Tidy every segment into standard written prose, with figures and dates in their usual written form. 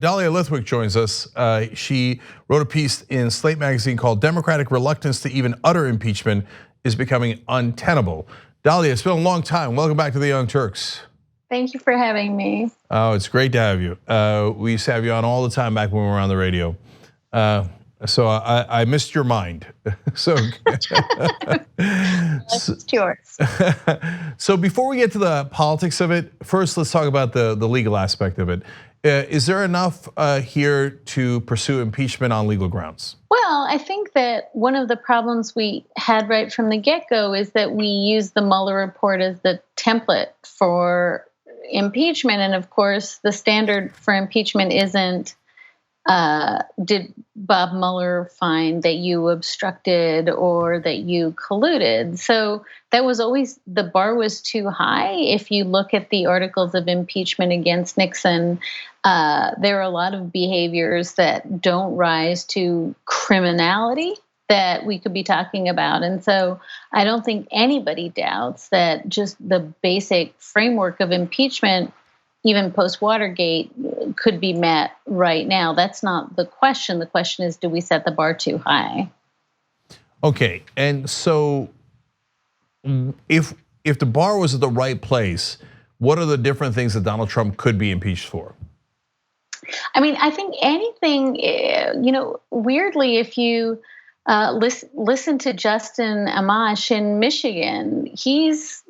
Dahlia Lithwick joins us. She wrote a piece in Slate magazine called "Democratic Reluctance to Even Utter Impeachment is Becoming Untenable." Dahlia, it's been a long time. Welcome back to the Young Turks. Thank you for having me. Oh, it's great to have you. We used to have you on all the time back when we were on the radio. So I missed your mind. So It's yours. So before we get to the politics of it, first let's talk about the legal aspect of it. Is there enough here to pursue impeachment on legal grounds? Well, I think that one of the problems we had right from the get-go is that we used the Mueller report as the template for impeachment. And of course, the standard for impeachment isn't, did Bob Mueller find that you obstructed or that you colluded? So that was always, the bar was too high. If you look at the articles of impeachment against Nixon, there are a lot of behaviors that don't rise to criminality that we could be talking about. And so I don't think anybody doubts that just the basic framework of impeachment, even post-Watergate, could be met right now. That's not the question. The question is, do we set the bar too high? Okay, and so if the bar was at the right place, what are the different things that Donald Trump could be impeached for? I mean, I think anything, weirdly, if you listen to Justin Amash in Michigan, he's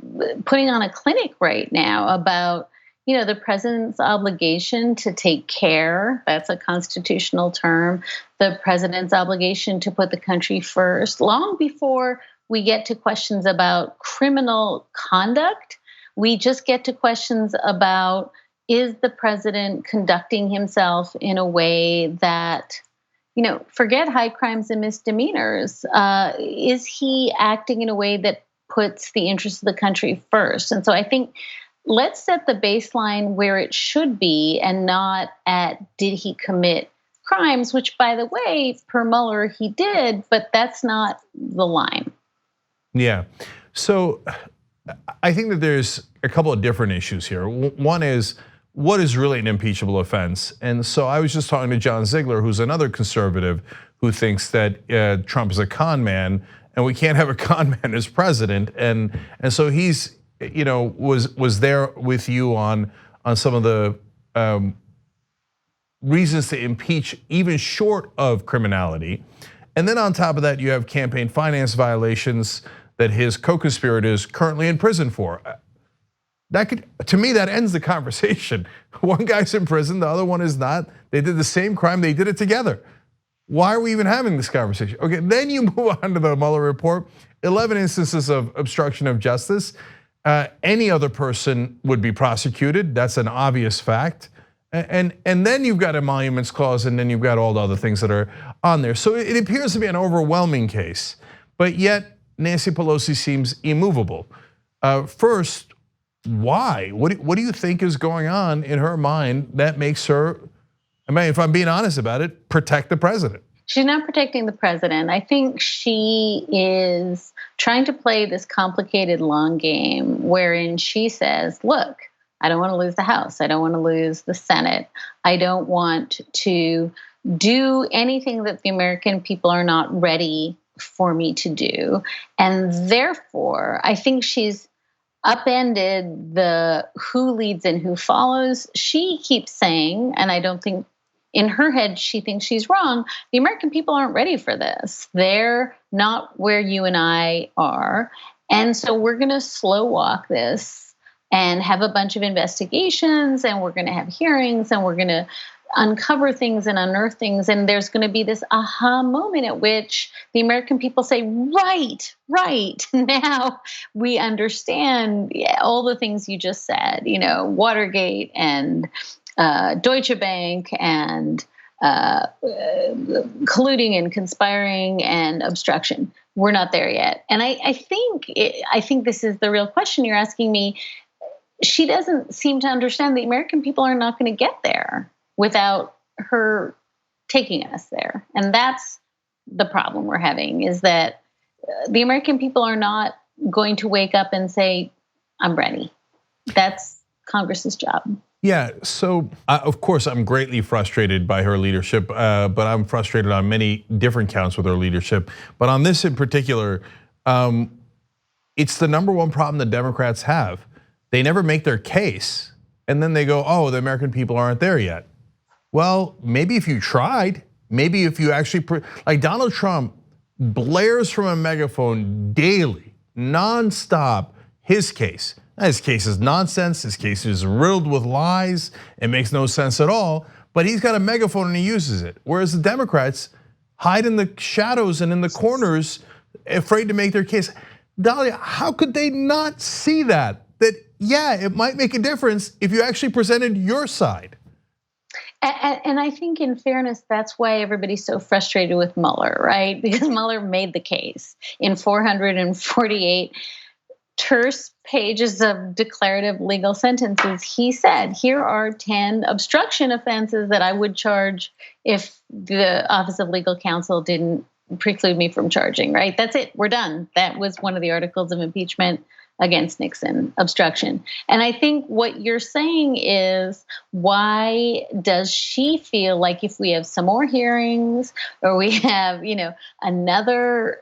putting on a clinic right now about, the president's obligation to take care. That's a constitutional term. The president's obligation to put the country first. Long before we get to questions about criminal conduct, we just get to questions about, is the president conducting himself in a way that, forget high crimes and misdemeanors. Is he acting in a way that puts the interests of the country first? And so I think let's set the baseline where it should be and not at, did he commit crimes, which, by the way, per Mueller, he did, but that's not the line. Yeah. So I think that there's a couple of different issues here. One is, what is really an impeachable offense? And so I was just talking to John Ziegler, who's another conservative who thinks that Trump is a con man and we can't have a con man as president. And so he's, was there with you on some of the reasons to impeach even short of criminality. And then on top of that, you have campaign finance violations that his co-conspirators currently in prison for. That could, to me, that ends the conversation. One guy's in prison, the other one is not. They did the same crime, they did it together. Why are we even having this conversation? Okay, then you move on to the Mueller report. 11 instances of obstruction of justice. Any other person would be prosecuted. That's an obvious fact. And then you've got emoluments clause, and then you've got all the other things that are on there. So it appears to be an overwhelming case, but yet Nancy Pelosi seems immovable. First, why? What do you think is going on in her mind that makes her, if I'm being honest about it, protect the president? She's not protecting the president. I think she is trying to play this complicated long game wherein she says, look, I don't want to lose the House. I don't want to lose the Senate. I don't want to do anything that the American people are not ready for me to do. And therefore, I think she's upended the who leads and who follows. She keeps saying, and I don't think in her head she thinks she's wrong, the American people aren't ready for this. They're not where you and I are. And so we're going to slow walk this and have a bunch of investigations, and we're going to have hearings, and we're going to uncover things and unearth things. And there's going to be this aha moment at which the American people say, right, now we understand all the things you just said, Watergate and Deutsche Bank and colluding and conspiring and obstruction. We're not there yet. And I think this is the real question you're asking me. She doesn't seem to understand the American people are not going to get there without her taking us there. And that's the problem we're having, is that the American people are not going to wake up and say, I'm ready. That's Congress's job. Yeah, so of course I'm greatly frustrated by her leadership, but I'm frustrated on many different counts with her leadership. But on this in particular, it's the number one problem the Democrats have. They never make their case, and then they go, "Oh, the American people aren't there yet." Well, maybe if you tried, maybe if you actually, like Donald Trump blares from a megaphone daily, nonstop, his case. His case is nonsense, his case is riddled with lies, it makes no sense at all, but he's got a megaphone and he uses it. Whereas the Democrats hide in the shadows and in the corners, afraid to make their case. Dahlia, how could they not see that? That, yeah, it might make a difference if you actually presented your side. And I think, in fairness, that's why everybody's so frustrated with Mueller, right? Because Mueller made the case in 448 terse pages of declarative legal sentences. He said, here are 10 obstruction offenses that I would charge if the Office of Legal Counsel didn't preclude me from charging, right? That's it, we're done. That was one of the articles of impeachment against Nixon, obstruction. And I think what you're saying is, why does she feel like if we have some more hearings or we have, another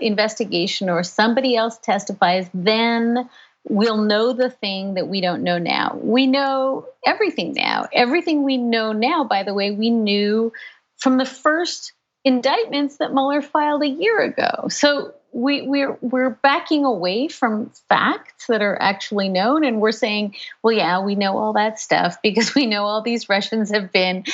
investigation or somebody else testifies, then we'll know the thing that we don't know now. We know everything now. Everything we know now, by the way, we knew from the first indictments that Mueller filed a year ago. So we're backing away from facts that are actually known, and we're saying, well, yeah, we know all that stuff because we know all these Russians have been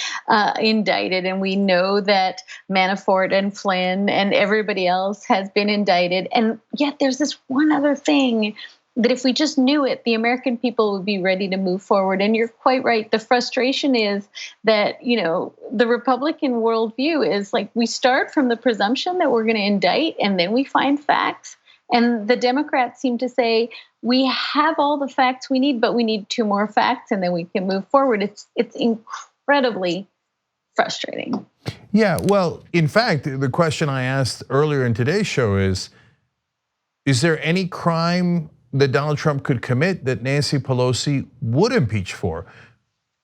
indicted, and we know that Manafort and Flynn and everybody else has been indicted. And yet there's this one other thing that if we just knew it, the American people would be ready to move forward. And you're quite right. The frustration is that, the Republican worldview is like, we start from the presumption that we're going to indict and then we find facts. And the Democrats seem to say, we have all the facts we need, but we need 2 more facts and then we can move forward. It's incredibly frustrating. Yeah, well, in fact, the question I asked earlier in today's show is there any crime that Donald Trump could commit that Nancy Pelosi would impeach for?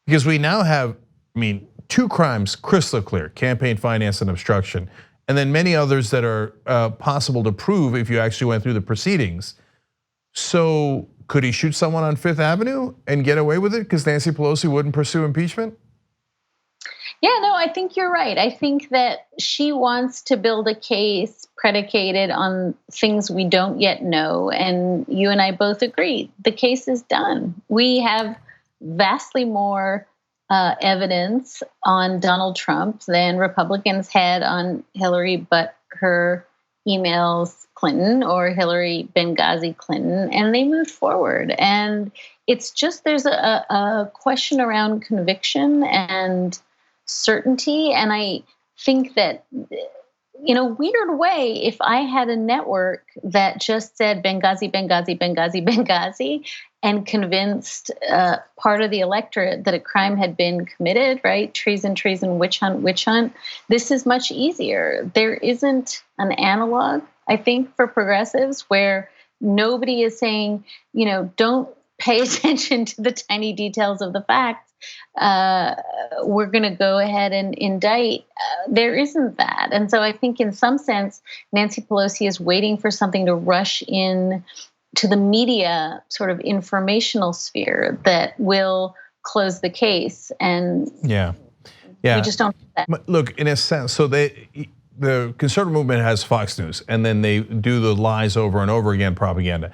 Because we now have, 2 crimes crystal clear: campaign finance and obstruction, and then many others that are possible to prove if you actually went through the proceedings. So could he shoot someone on Fifth Avenue and get away with it because Nancy Pelosi wouldn't pursue impeachment? Yeah, no, I think you're right. I think that she wants to build a case predicated on things we don't yet know. And you and I both agree, the case is done. We have vastly more evidence on Donald Trump than Republicans had on Hillary, but her emails Clinton or Hillary Benghazi Clinton, and they moved forward. And it's just, there's a question around conviction and certainty. And I think that, in a weird way, if I had a network that just said Benghazi, Benghazi, Benghazi, Benghazi, and convinced part of the electorate that a crime had been committed, right? Treason, treason, witch hunt, witch hunt. This is much easier. There isn't an analog, I think, for progressives where nobody is saying, don't pay attention to the tiny details of the facts. We're going to go ahead and indict. There isn't that. And so I think in some sense, Nancy Pelosi is waiting for something to rush in to the media sort of informational sphere that will close the case. And we just don't have that. Look, in a sense, so the conservative movement has Fox News, and then they do the lies over and over again, propaganda.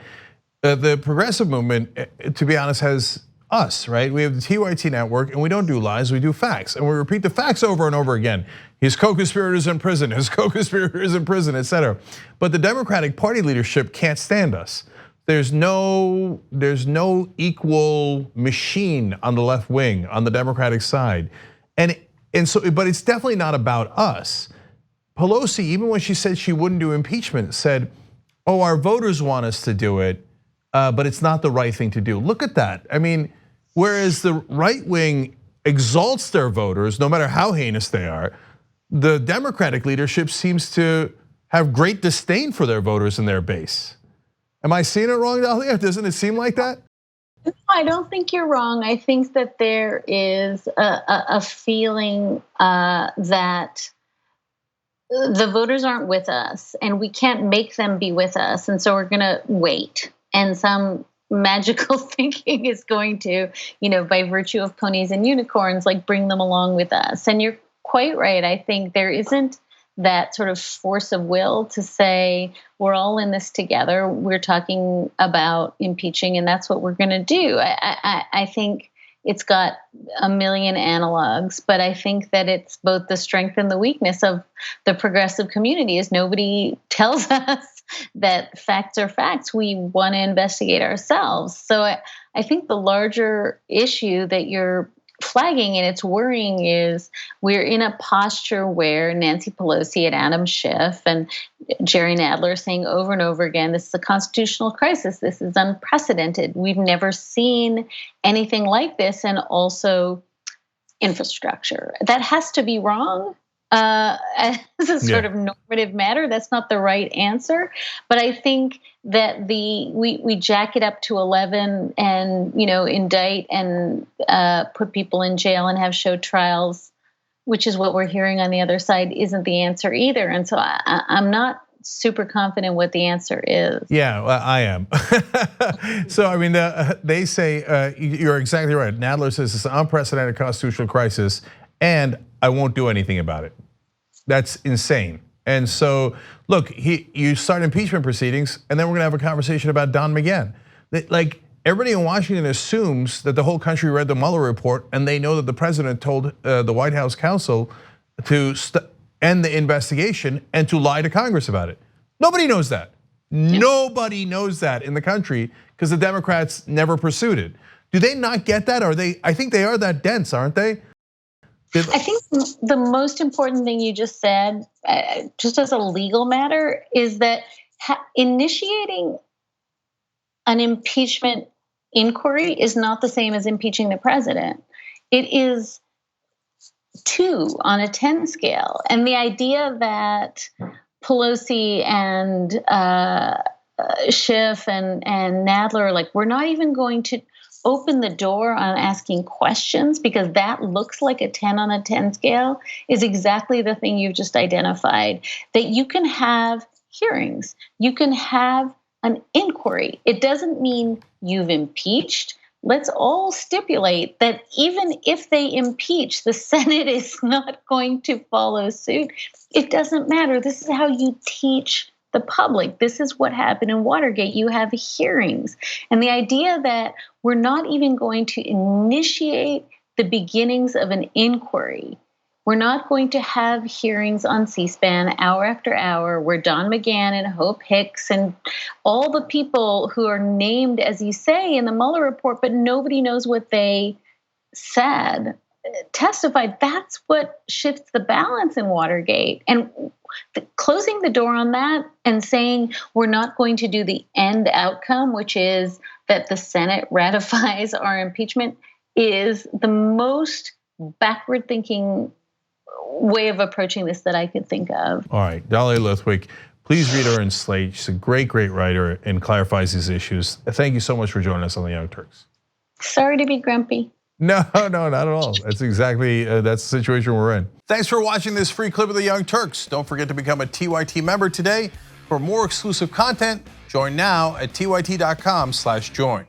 The progressive movement, to be honest, has us, right? We have the TYT network, and we don't do lies, we do facts. And we repeat the facts over and over again. His co-conspirators in prison, his co-conspirators in prison, et cetera. But the Democratic Party leadership can't stand us. There's no equal machine on the left wing, on the Democratic side. And so, but it's definitely not about us. Pelosi, even when she said she wouldn't do impeachment, said, oh, our voters want us to do it, but it's not the right thing to do. Look at that. Whereas the right wing exalts their voters, no matter how heinous they are, the Democratic leadership seems to have great disdain for their voters and their base. Am I seeing it wrong, Dahlia? Doesn't it seem like that? I don't think you're wrong. I think that there is a feeling that the voters aren't with us and we can't make them be with us. And so we're going to wait. And some magical thinking is going to, by virtue of ponies and unicorns, like bring them along with us. And you're quite right. I think there isn't that sort of force of will to say, we're all in this together. We're talking about impeaching, and that's what we're going to do. I think it's got a million analogs, but I think that it's both the strength and the weakness of the progressive community is nobody tells us that facts are facts. We want to investigate ourselves. So I think the larger issue that you're flagging and it's worrying is we're in a posture where Nancy Pelosi and Adam Schiff and Jerry Nadler are saying over and over again, this is a constitutional crisis. This is unprecedented. We've never seen anything like this. And also infrastructure. That has to be wrong. As a sort of normative matter, that's not the right answer. But I think that we jack it up to 11 and indict and put people in jail and have show trials, which is what we're hearing on the other side, isn't the answer either. And so I'm not super confident what the answer is. Yeah, well, I am. So I mean, they say you're exactly right. Nadler says it's an unprecedented constitutional crisis, and I won't do anything about it. That's insane. And so, look, you start impeachment proceedings, and then we're gonna have a conversation about Don McGahn. Like, everybody in Washington assumes that the whole country read the Mueller report, and they know that the president told the White House counsel to end the investigation and to lie to Congress about it. Nobody knows that. Nobody knows that in the country because the Democrats never pursued it. Do they not get that? I think they are that dense, aren't they? I think the most important thing you just said, just as a legal matter, is that initiating an impeachment inquiry is not the same as impeaching the president. It is 2 on a 10 scale. And the idea that Pelosi and Schiff and Nadler are like, we're not even going to open the door on asking questions because that looks like a 10 on a 10 scale is exactly the thing you've just identified, that you can have hearings, you can have an inquiry. It doesn't mean you've impeached. Let's all stipulate that even if they impeach, the Senate is not going to follow suit. It doesn't matter. This is how you teach the public. This is what happened in Watergate. You have hearings. And the idea that we're not even going to initiate the beginnings of an inquiry. We're not going to have hearings on C-SPAN hour after hour where Don McGahn and Hope Hicks and all the people who are named, as you say, in the Mueller report, but nobody knows what they said, testified. That's what shifts the balance in Watergate. And closing the door on that and saying we're not going to do the end outcome, which is that the Senate ratifies our impeachment, is the most backward thinking way of approaching this that I could think of. All right, Dahlia Lithwick, please read her in Slate. She's a great, great writer and clarifies these issues. Thank you so much for joining us on the Young Turks. Sorry to be grumpy. No, not at all. That's exactly, that's the situation we're in. Thanks for watching this free clip of the Young Turks. Don't forget to become a TYT member today. For more exclusive content, join now at tyt.com/join.